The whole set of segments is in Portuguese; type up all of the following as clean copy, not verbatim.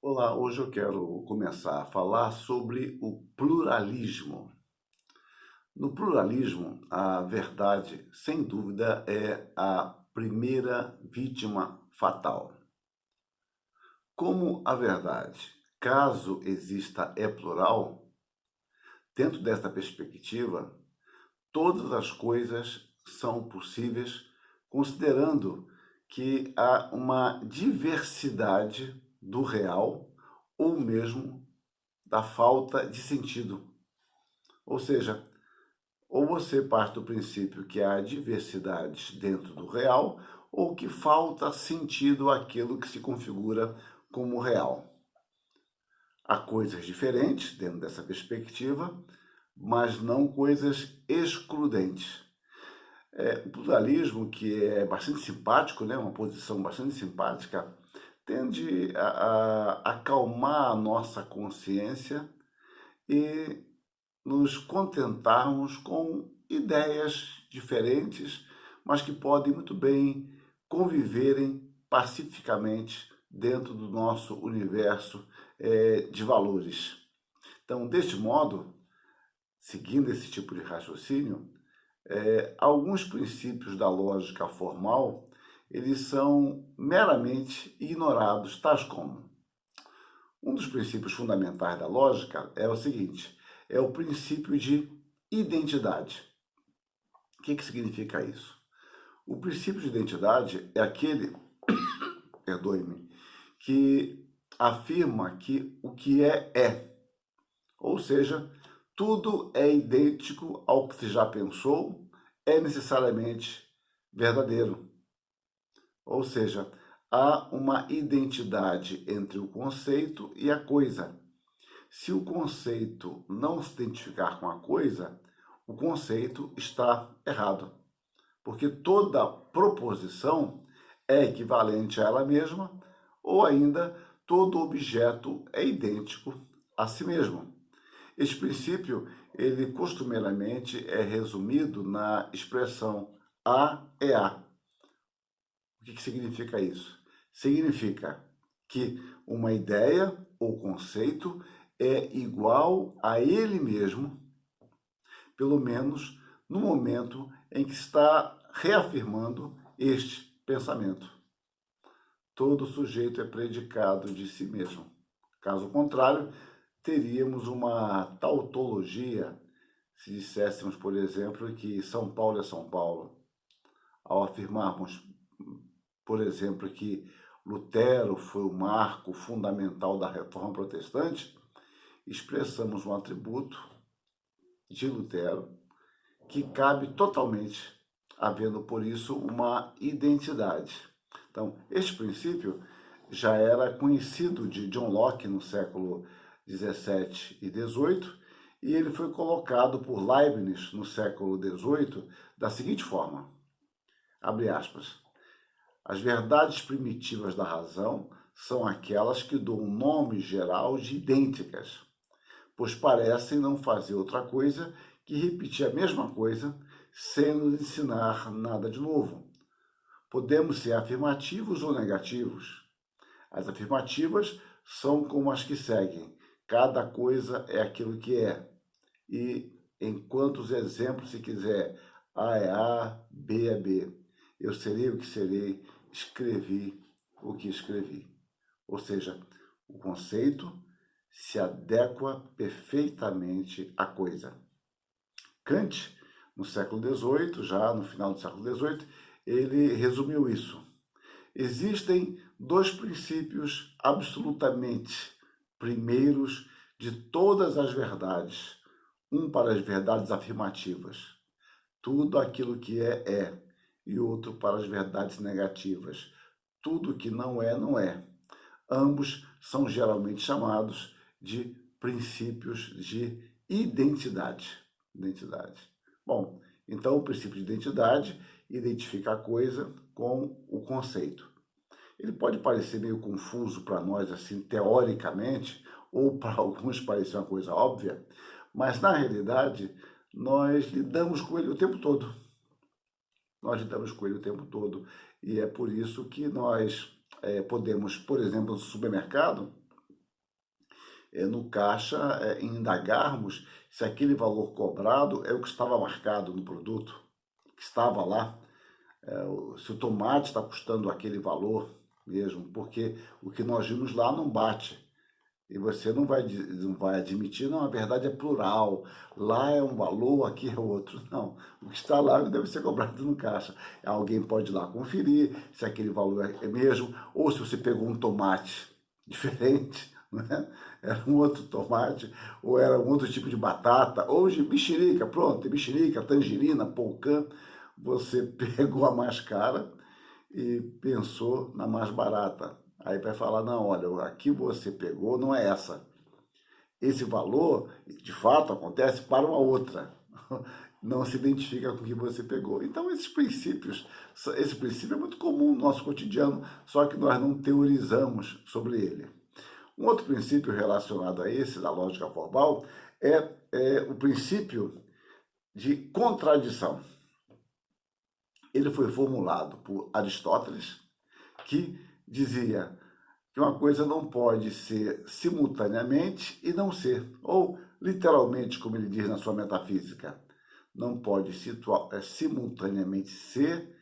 Olá, hoje eu quero começar a falar sobre o pluralismo. No pluralismo, a verdade, sem dúvida, é a primeira vítima fatal. Como a verdade, caso exista, é plural, dentro desta perspectiva, todas as coisas são possíveis, considerando que há uma diversidade do real ou mesmo da falta de sentido. Ou seja, ou você parte do princípio que há diversidades dentro do real, ou que falta sentido àquilo que se configura como real. Há coisas diferentes dentro dessa perspectiva, mas não coisas excludentes. O pluralismo, que é bastante simpático, né, uma posição bastante simpática, tende a acalmar a nossa consciência e nos contentarmos com ideias diferentes, mas que podem muito bem conviverem pacificamente dentro do nosso universo de valores. Então, deste modo, seguindo esse tipo de raciocínio, alguns princípios da lógica formal eles são meramente ignorados, tais como um dos princípios fundamentais da lógica é o seguinte, é o princípio de identidade. O que significa isso? O princípio de identidade é aquele, perdoe-me, que afirma que o que é. Ou seja, tudo é idêntico ao que se já pensou, é necessariamente verdadeiro. Ou seja, há uma identidade entre o conceito e a coisa. Se o conceito não se identificar com a coisa, o conceito está errado, porque toda proposição é equivalente a ela mesma, ou ainda todo objeto é idêntico a si mesmo. Este princípio, ele costumeiramente é resumido na expressão A é A. O que significa isso? Significa que uma ideia ou conceito é igual a ele mesmo, pelo menos no momento em que está reafirmando este pensamento. Todo sujeito é predicado de si mesmo. Caso contrário, teríamos uma tautologia se disséssemos, por exemplo, que São Paulo é São Paulo. Ao afirmarmos, por exemplo, que Lutero foi o marco fundamental da Reforma Protestante, expressamos um atributo de Lutero que cabe totalmente, havendo por isso uma identidade. Então, este princípio já era conhecido de John Locke no século XVII e XVIII, e ele foi colocado por Leibniz no século XVIII da seguinte forma, abre aspas, as verdades primitivas da razão são aquelas que dão um nome geral de idênticas, pois parecem não fazer outra coisa que repetir a mesma coisa sem nos ensinar nada de novo. Podemos ser afirmativos ou negativos. As afirmativas são como as que seguem. Cada coisa é aquilo que é. E enquanto os exemplos, se quiser, A é A, B é B. Eu serei o que serei, escrevi o que escrevi. Ou seja, o conceito se adequa perfeitamente à coisa. Kant, no século XVIII, já no final do século XVIII, ele resumiu isso. Existem dois princípios absolutamente primeiros de todas as verdades. Um para as verdades afirmativas. Tudo aquilo que é. E outro para as verdades negativas. Tudo que não é, não é. Ambos são geralmente chamados de princípios de identidade. Bom, então o princípio de identidade identifica a coisa com o conceito. Ele pode parecer meio confuso para nós, assim, teoricamente, ou para alguns parecer uma coisa óbvia, mas na realidade nós lidamos com ele o tempo todo. E é por isso que nós podemos, por exemplo, no supermercado, no caixa, indagarmos se aquele valor cobrado é o que estava marcado no produto, que estava lá, se o tomate está custando aquele valor mesmo, porque o que nós vimos lá não bate. E você não vai admitir, não, a verdade é plural, lá é um valor, aqui é outro. Não, o que está lá deve ser cobrado no caixa. Alguém pode ir lá conferir se aquele valor é mesmo, ou se você pegou um tomate diferente, né? Era um outro tomate, ou era um outro tipo de batata, ou de mexerica, pronto, tem mexerica, tangerina, polcã, você pegou a mais cara e pensou na mais barata. Aí vai falar, não, olha, aqui você pegou não é essa. Esse valor, de fato, acontece para uma outra. Não se identifica com o que você pegou. Então, esse princípio é muito comum no nosso cotidiano, só que nós não teorizamos sobre ele. Um outro princípio relacionado a esse, da lógica formal, é o princípio de contradição. Ele foi formulado por Aristóteles, que dizia que uma coisa não pode ser simultaneamente e não ser, ou literalmente, como ele diz na sua metafísica, não pode simultaneamente ser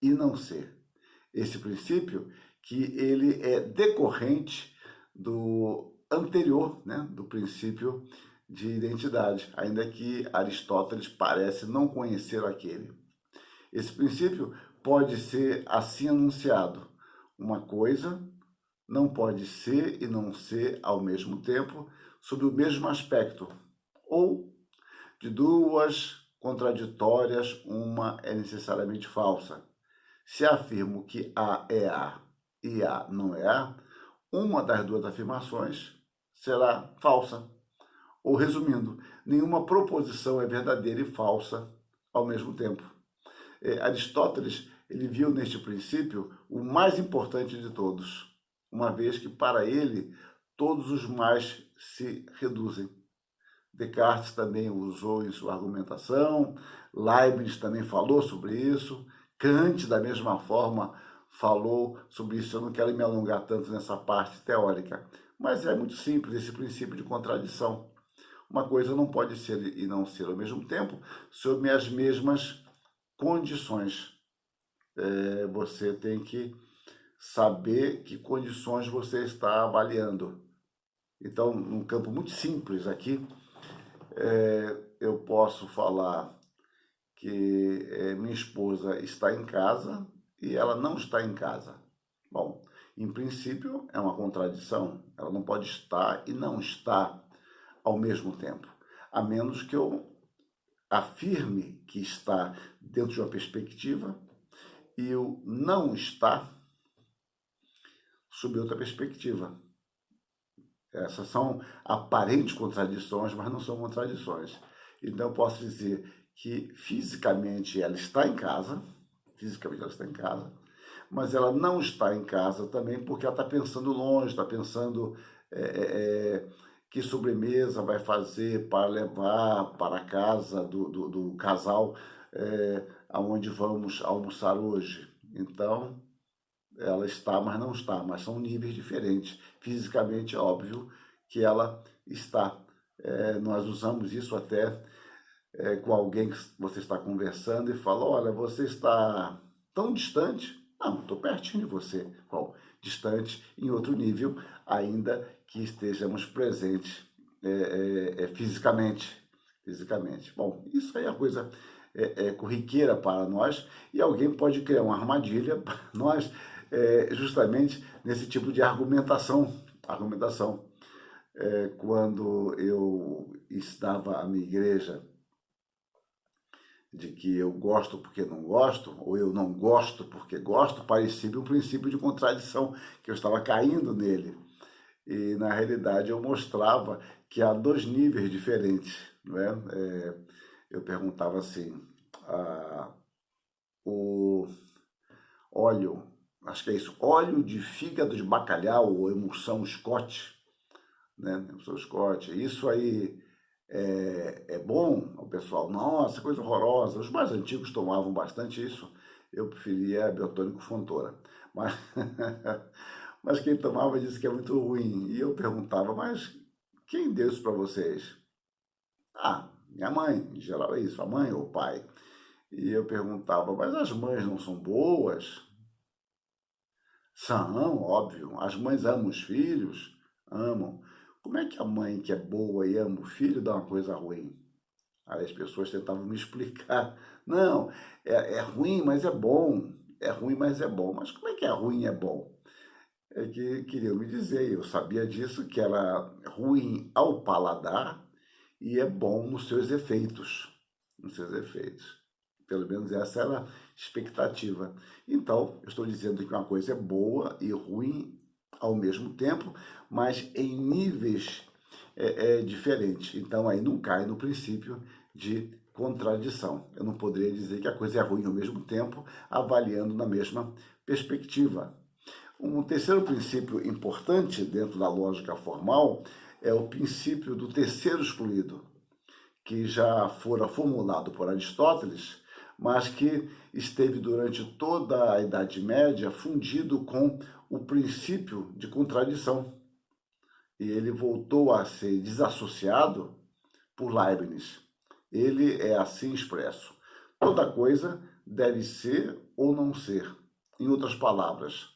e não ser. Esse princípio que ele é decorrente do anterior, né, do princípio de identidade, ainda que Aristóteles parece não conhecer aquele. Esse princípio pode ser assim anunciado: uma coisa não pode ser e não ser ao mesmo tempo sob o mesmo aspecto, ou de duas contraditórias, uma é necessariamente falsa. Se afirmo que A é A e A não é A, uma das duas afirmações será falsa. Ou, resumindo, nenhuma proposição é verdadeira e falsa ao mesmo tempo. Aristóteles ele viu neste princípio o mais importante de todos, uma vez que para ele todos os mais se reduzem. Descartes também usou em sua argumentação, Leibniz também falou sobre isso, Kant da mesma forma falou sobre isso. Eu não quero me alongar tanto nessa parte teórica, mas é muito simples esse princípio de contradição. Uma coisa não pode ser e não ser ao mesmo tempo sob as mesmas condições. Você tem que saber que condições você está avaliando. Então, num campo muito simples aqui, eu posso falar que minha esposa está em casa e ela não está em casa. Bom, em princípio é uma contradição. Ela não pode estar e não estar ao mesmo tempo, a menos que eu afirme que está dentro de uma perspectiva e o não está sob outra perspectiva. Essas são aparentes contradições, mas não são contradições. Então eu posso dizer que fisicamente ela está em casa, mas ela não está em casa também porque ela está pensando longe, está pensando que sobremesa vai fazer para levar para a casa do casal aonde vamos almoçar hoje. Então, ela está, mas não está, mas são níveis diferentes. Fisicamente é óbvio que ela está. Nós usamos isso até com alguém que você está conversando e fala, olha, você está tão distante. Não, estou pertinho de você. Bom, distante em outro nível, ainda que estejamos presentes fisicamente. Bom, isso aí é coisa corriqueira para nós e alguém pode criar uma armadilha para nós justamente nesse tipo de argumentação. Quando eu estava à minha igreja de que eu gosto porque não gosto, ou eu não gosto porque gosto, parecia um princípio de contradição, que eu estava caindo nele. E, na realidade, eu mostrava que há dois níveis diferentes. Não é? Eu perguntava assim, o óleo, acho que é isso, óleo de fígado de bacalhau ou emulsão Scott, né? Emulsão Scott, isso aí é bom? O pessoal, nossa, coisa horrorosa. Os mais antigos tomavam bastante isso. Eu preferia Biotônico Fontoura. Mas, mas quem tomava disse que é muito ruim. E eu perguntava, mas quem deu isso para vocês? Ah, minha mãe, em geral é isso, a mãe ou o pai. E eu perguntava, mas as mães não são boas? São, óbvio. As mães amam os filhos? Amam. Como é que a mãe que é boa e ama o filho dá uma coisa ruim? Aí as pessoas tentavam me explicar. Não, é ruim, mas é bom. É ruim, mas é bom. Mas como é que é ruim e é bom? É que queriam me dizer, eu sabia disso, que era ruim ao paladar e é bom nos seus efeitos. Nos seus efeitos. Pelo menos essa era a expectativa. Então, eu estou dizendo que uma coisa é boa e ruim ao mesmo tempo, mas em níveis diferentes. Então, aí não cai no princípio de contradição. Eu não poderia dizer que a coisa é ruim ao mesmo tempo, avaliando na mesma perspectiva. Um terceiro princípio importante dentro da lógica formal é o princípio do terceiro excluído, que já fora formulado por Aristóteles, mas que esteve durante toda a Idade Média fundido com o princípio de contradição. E ele voltou a ser desassociado por Leibniz. Ele é assim expresso: toda coisa deve ser ou não ser. Em outras palavras,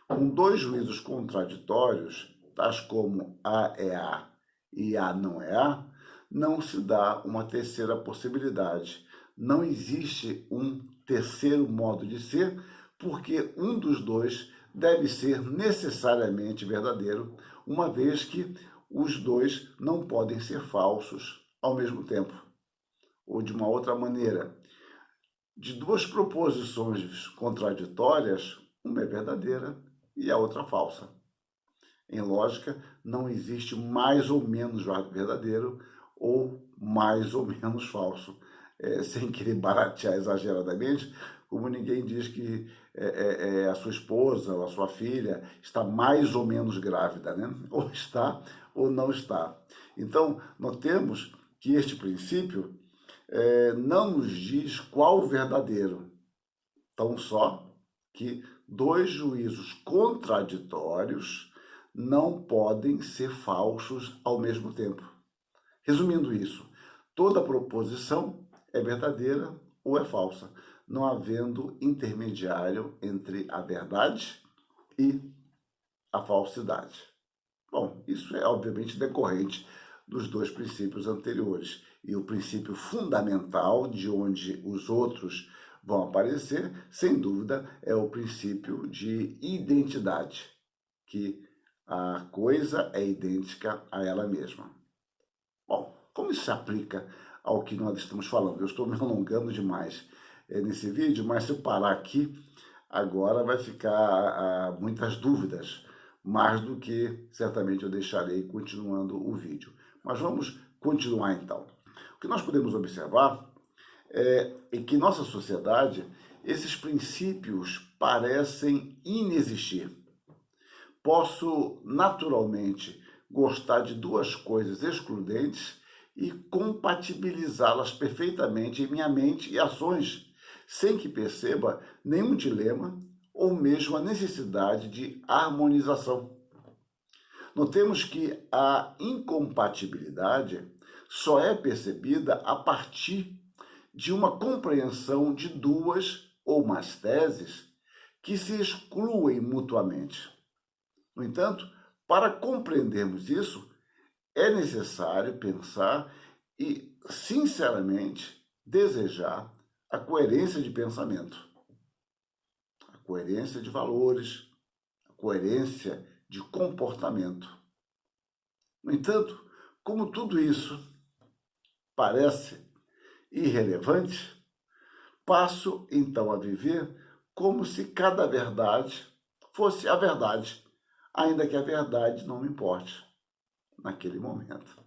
com dois juízos contraditórios, tais como A é A e A não é A, não se dá uma terceira possibilidade. Não existe um terceiro modo de ser, porque um dos dois deve ser necessariamente verdadeiro, uma vez que os dois não podem ser falsos ao mesmo tempo. Ou de uma outra maneira, de duas proposições contraditórias, uma é verdadeira e a outra falsa. Em lógica, não existe mais ou menos verdadeiro ou mais ou menos falso. Sem querer baratear exageradamente, como ninguém diz que a sua esposa ou a sua filha está mais ou menos grávida, né? Ou está ou não está. Então, notemos que este princípio não nos diz qual o verdadeiro, tão só que dois juízos contraditórios não podem ser falsos ao mesmo tempo. Resumindo isso, toda proposição é verdadeira ou é falsa, não havendo intermediário entre a verdade e a falsidade. Bom, isso é obviamente decorrente dos dois princípios anteriores. E o princípio fundamental, de onde os outros vão aparecer, sem dúvida, é o princípio de identidade, que a coisa é idêntica a ela mesma. Bom, como isso se aplica ao que nós estamos falando? Eu estou me alongando demais nesse vídeo, mas se eu parar aqui, agora vai ficar muitas dúvidas, mais do que certamente eu deixarei continuando o vídeo. Mas vamos continuar então. O que nós podemos observar é que em nossa sociedade esses princípios parecem inexistir. Posso naturalmente gostar de duas coisas excludentes e compatibilizá-las perfeitamente em minha mente e ações, sem que perceba nenhum dilema ou mesmo a necessidade de harmonização. Notemos que a incompatibilidade só é percebida a partir de uma compreensão de duas ou mais teses que se excluem mutuamente. No entanto, para compreendermos isso, é necessário pensar e, sinceramente, desejar a coerência de pensamento, a coerência de valores, a coerência de comportamento. No entanto, como tudo isso parece irrelevante, passo então a viver como se cada verdade fosse a verdade, ainda que a verdade não me importe naquele momento.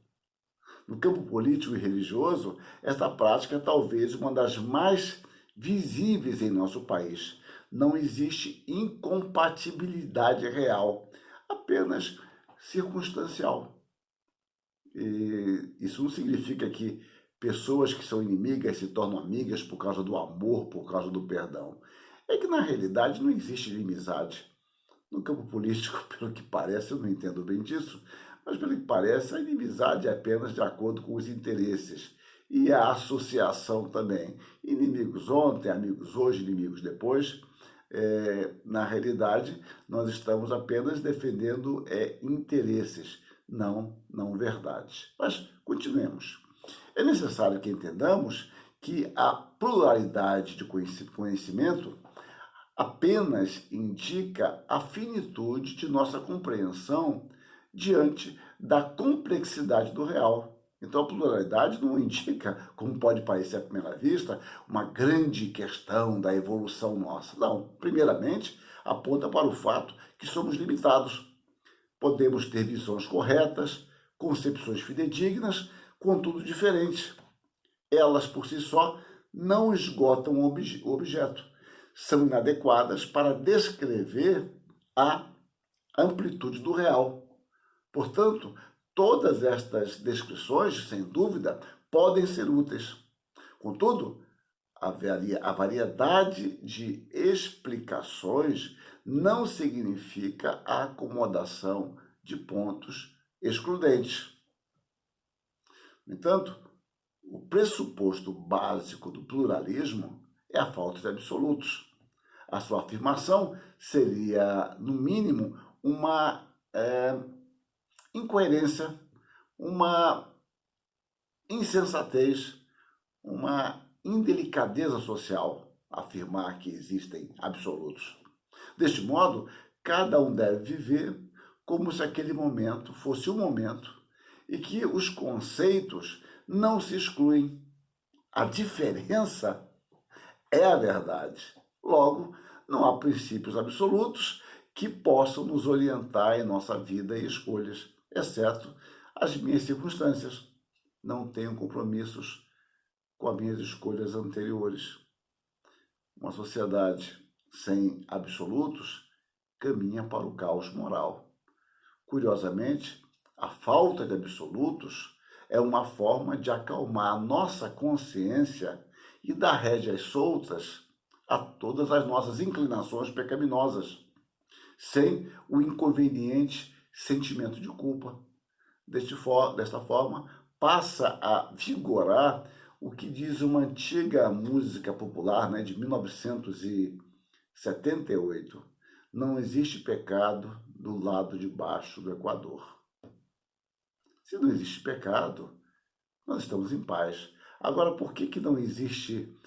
No campo político e religioso, esta prática é talvez uma das mais visíveis em nosso país. Não existe incompatibilidade real, apenas circunstancial. E isso não significa que pessoas que são inimigas se tornam amigas por causa do amor, por causa do perdão. É que, na realidade, não existe inimizade. No campo político, pelo que parece, eu não entendo bem disso, mas pelo que parece, a inimizade é apenas de acordo com os interesses e a associação também. Inimigos ontem, amigos hoje, inimigos depois. Na realidade, nós estamos apenas defendendo interesses, não verdades. Mas continuemos. É necessário que entendamos que a pluralidade de conhecimento apenas indica a finitude de nossa compreensão diante da complexidade do real. Então, a pluralidade não indica, como pode parecer à primeira vista, uma grande questão da evolução nossa. Não. Primeiramente, aponta para o fato que somos limitados. Podemos ter visões corretas, concepções fidedignas, contudo diferentes. Elas, por si só, não esgotam o objeto. São inadequadas para descrever a amplitude do real. Portanto, todas estas descrições, sem dúvida, podem ser úteis. Contudo, a variedade de explicações não significa a acomodação de pontos excludentes. No entanto, o pressuposto básico do pluralismo é a falta de absolutos. A sua afirmação seria, no mínimo, uma incoerência, uma insensatez, uma indelicadeza social afirmar que existem absolutos. Deste modo, cada um deve viver como se aquele momento fosse o momento e que os conceitos não se excluem. A diferença é a verdade. Logo, não há princípios absolutos que possam nos orientar em nossa vida e escolhas, exceto as minhas circunstâncias. Não tenho compromissos com as minhas escolhas anteriores. Uma sociedade sem absolutos caminha para o caos moral. Curiosamente, a falta de absolutos é uma forma de acalmar a nossa consciência e dar rédeas soltas a todas as nossas inclinações pecaminosas, sem o inconveniente sentimento de culpa. Desta forma, passa a vigorar o que diz uma antiga música popular, de 1978. Não existe pecado do lado de baixo do Equador. Se não existe pecado, nós estamos em paz. Agora, por que não existe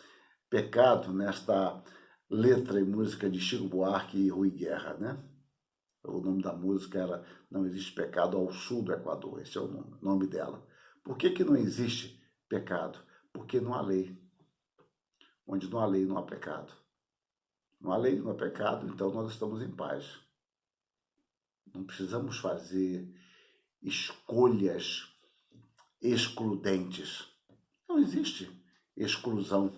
pecado nesta letra e música de Chico Buarque e Rui Guerra, né? O nome da música era Não Existe Pecado ao Sul do Equador, esse é o nome dela. Por que não existe pecado? Porque não há lei. Onde não há lei, não há pecado. Não há lei, não há pecado, então nós estamos em paz. Não precisamos fazer escolhas excludentes. Não existe exclusão.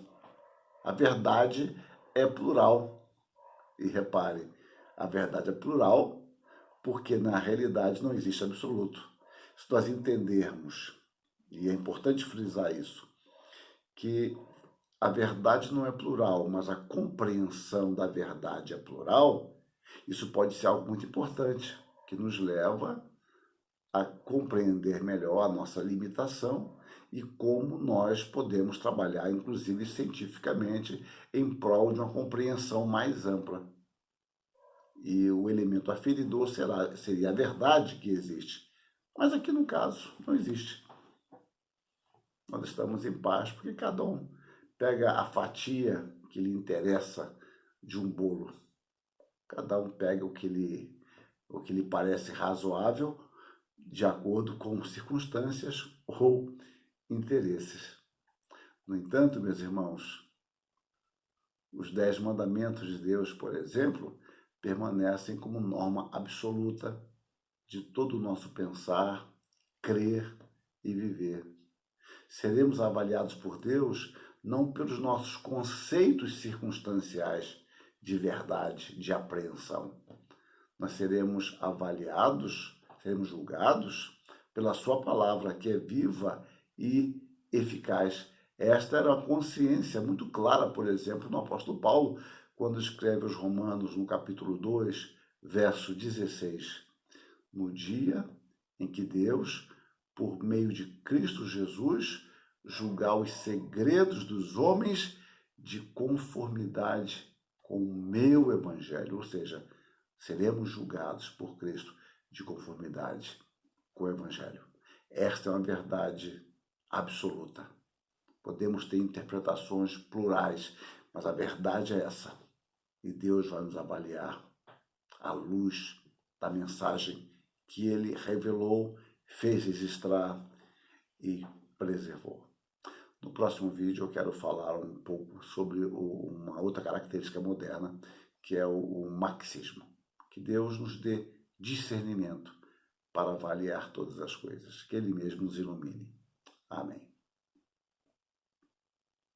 A verdade é plural. E repare, a verdade é plural porque na realidade não existe absoluto. Se nós entendermos, e é importante frisar isso, que a verdade não é plural, mas a compreensão da verdade é plural, isso pode ser algo muito importante, que nos leva a compreender melhor a nossa limitação e como nós podemos trabalhar, inclusive cientificamente, em prol de uma compreensão mais ampla. E o elemento aferidor seria a verdade que existe. Mas aqui no caso, não existe. Nós estamos em paz porque cada um pega a fatia que lhe interessa de um bolo. Cada um pega o que lhe parece razoável de acordo com circunstâncias ou interesses. No entanto, meus irmãos, os 10 mandamentos de Deus, por exemplo, permanecem como norma absoluta de todo o nosso pensar, crer e viver. Seremos avaliados por Deus não pelos nossos conceitos circunstanciais de verdade, de apreensão. Nós seremos avaliados, seremos julgados pela sua palavra, que é viva e eficaz. Esta era uma consciência muito clara, por exemplo, no apóstolo Paulo, quando escreve aos Romanos, no capítulo 2, verso 16. No dia em que Deus, por meio de Cristo Jesus, julgar os segredos dos homens de conformidade com o meu evangelho, ou seja, seremos julgados por Cristo de conformidade com o evangelho. Esta é uma verdade absoluta. Podemos ter interpretações plurais, mas a verdade é essa. E Deus vai nos avaliar à luz da mensagem que Ele revelou, fez registrar e preservou. No próximo vídeo eu quero falar um pouco sobre uma outra característica moderna, que é o marxismo. Que Deus nos dê discernimento para avaliar todas as coisas. Que Ele mesmo nos ilumine. Amém.